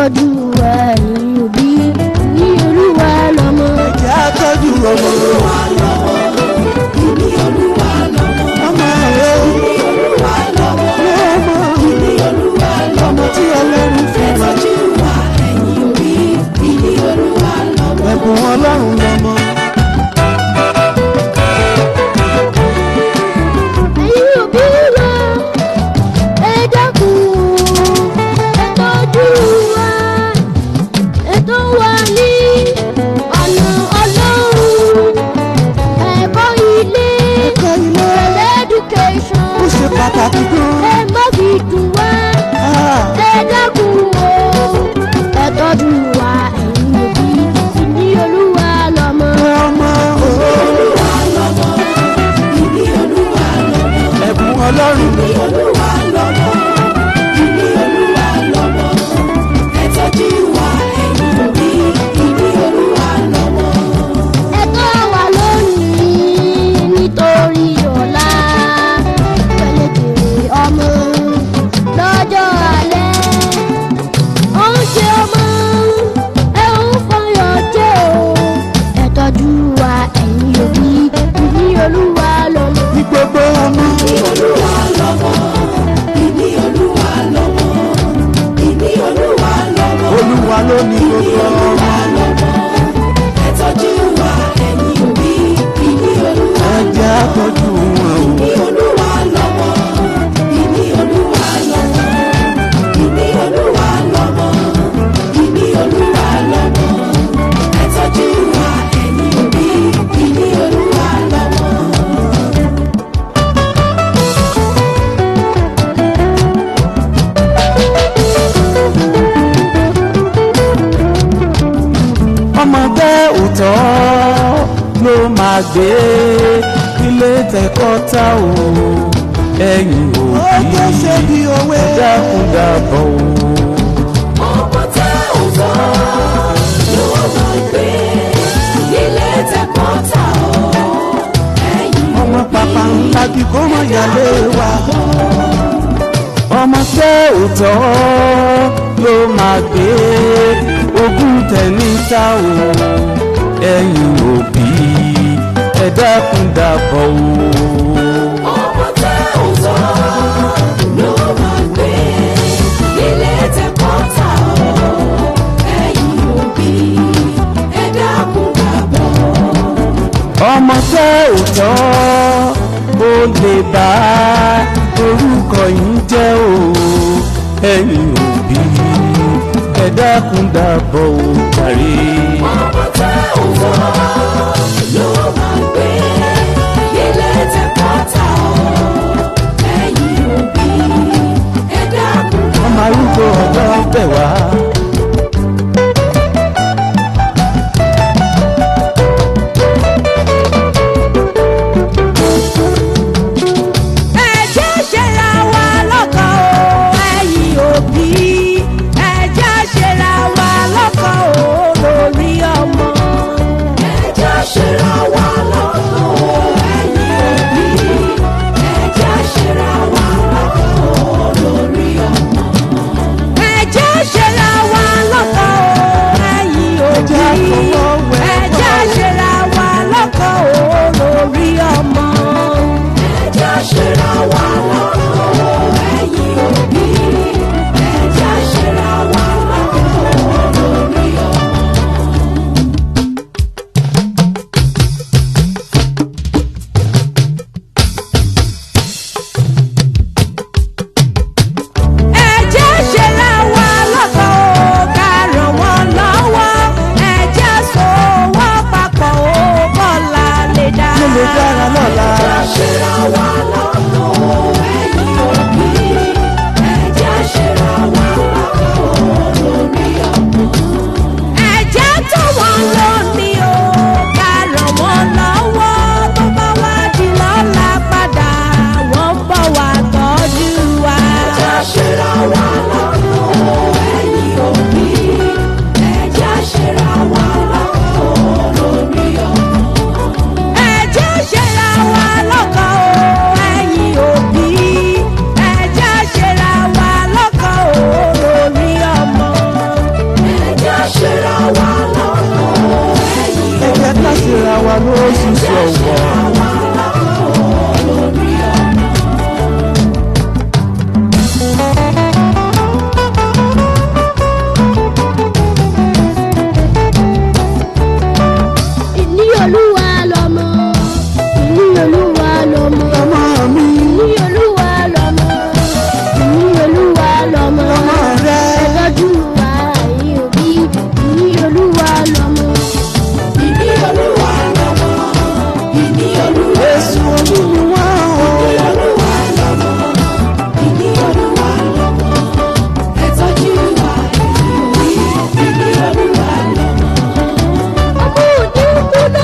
tọ́jú ẹ̀yin òbí ní Olúwa lọ́mọ. ẹ jẹ́ á tọ́jú ọmọ. Olúwa lọ́mọ, ìní Olúwa lọ́mọ. ọmọ rẹ Ìní Olúwa lọ́mọ, ọmọ ìní Olúwa lọ́mọ. ọmọ tí Ọlọ́run fún wa. Tọ́jú wa ẹ̀yin òbí, ìní Olúwa lọ́mọ. ẹ̀bùn Ọlọ́run lọ́mọ. ẹ̀yin òbí wa ẹ dákun ẹ tọ́jú wa ẹ tọ́ wa ní ọ̀nà Ọlọ́run ẹ̀kọ́ ilé ẹ̀kọ́ ilé education ó ṣe pàtàkì gan. ẹ má fi dùn wá ẹ dákun o ẹ tọ́jú wa ẹ̀yin òbí ní Olúwa lọ́mọ. ọmọ Olúwa lọ́mọ, ìní Olúwa lọ́mọ. ẹ̀bùn Ọlọ́run Ìní Olúwa lọ́mọ, ìní Olúwa lọ́mọ. Ẹ tọ́jú wa ẹ̀yin òbí, ìní Olúwa lọ́mọ. ẹ̀kọ́ wa lónìí nítorí ọ̀la pẹ̀lẹ́ jèrè ọmọ lọ́jọ́ alẹ́ oúnjẹ ọmọ ẹ ń fọyọ̀ jẹ́ o ẹ tọ́jú wa ẹ̀yin òbí ní Olúwa lọ́mọ. ní gbogbo ọmọ. Ìní Olúwa lọ́mọ, ìní Olúwa lọ́mọ. Ìní Olúwa lọ́mọ. Olúwa ló ní gbogbo ọmọ. Ẹ tọ́jú wa ẹ̀yin òbí, ìní Olúwa ẹ jẹ́ á tọ́jú wọn o. ìní Olúwa lọ́mọ. Ìní Olúwa lọ́mọ. Ìní Olúwa lọ́mọ. Ìní Olúwa lọ́mọ. Ẹ tọ́jú wa ẹ̀yin òbí, ìní Olúwa lọ́mọ. ọmọdé òótọ́ ló máa gbé ilé tẹ̀kọ́tà o. ẹ̀yin òbí ẹ dákun dábọ̀ o. Ọmọ tẹ́ ò tọ́ ló máa gbé ilé tẹ̀kọ́ tà ọ́. Ẹ̀yin ọmọ pàpà ńlá bí kò mọ̀ yálé wa. ọmọ tẹ́ òótọ́ ló máa gbé ogún tẹ̀ní ta o. ẹ̀yin òbí ẹ dákun dábọ̀ o. ọmọ tẹ́ ò tọ́ ló máa gbé ilé tẹ̀kọ́ tà ọ́. Ẹ̀yin òbí ẹ dákun dábọ̀. ọmọ tẹ́ òótọ́ ó lè bá orúkọ yín jẹ́ o. ẹ̀yin òbí ẹ dákun dábọ̀ o jàre. Ọmọ tẹ́ ò tọ́ ló máa gbé ilé tẹ̀kọ́ tà ọ́. Ẹ̀yin òbí ẹ dákun dábọ̀. ọmọ arúgbó ọ̀dọ́ bẹ̀ wá. ẹ jẹ́ ṣera wa lọ́kàn o ẹ̀yin òbí ẹ jẹ́ ṣera wa lọ́kàn lọ́wọ́. Ìní Olúwa lọmọ, ìní Olúwa lọmọ. Ọmọ mi, Ìní Olúwa lọmọ, ìní Olúwa lọmọ. ọmọ rẹ. Ẹ̀tọ́jú wa ẹ̀yin òbí, ìní Olúwa lọmọ. Ìní Olúwa lọ́mọ, ìní Olúwa Èsù omi ni wọ́n o. Olúwa lọ́mọ, ìní Olúwa lọ́mọ. Ẹ tọ́jú wa ẹ̀yin òbí, ìní Olúwa lọ́mọ. Ọmọ òní kú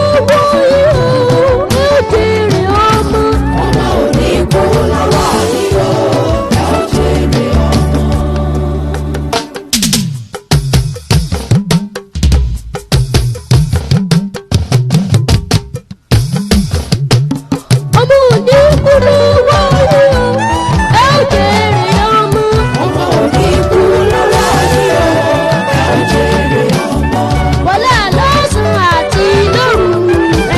lọ́wọ́ yìí o, ó jèrè ọmọ. Ọmọ òní kú lọ́wọ́ yìí o, ẹ ó jèrè ọmọ. Ọmọ òní kú lọ́wọ́ yìí o, ẹ ó jèrè ọmọ. Ọmọ òní kú lọ́wọ́ yìí o, ẹ ó jèrè ọmọ. Wọlé lọ́sàn àti lóru,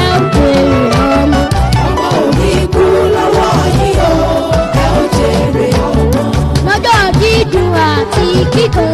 ẹ ó jèrè ọmọ. Ọmọ òní kú lọ́wọ́ yìí o, ẹ ó jèrè ọmọ. Lọ́jọ́ dídùn àti kíkan,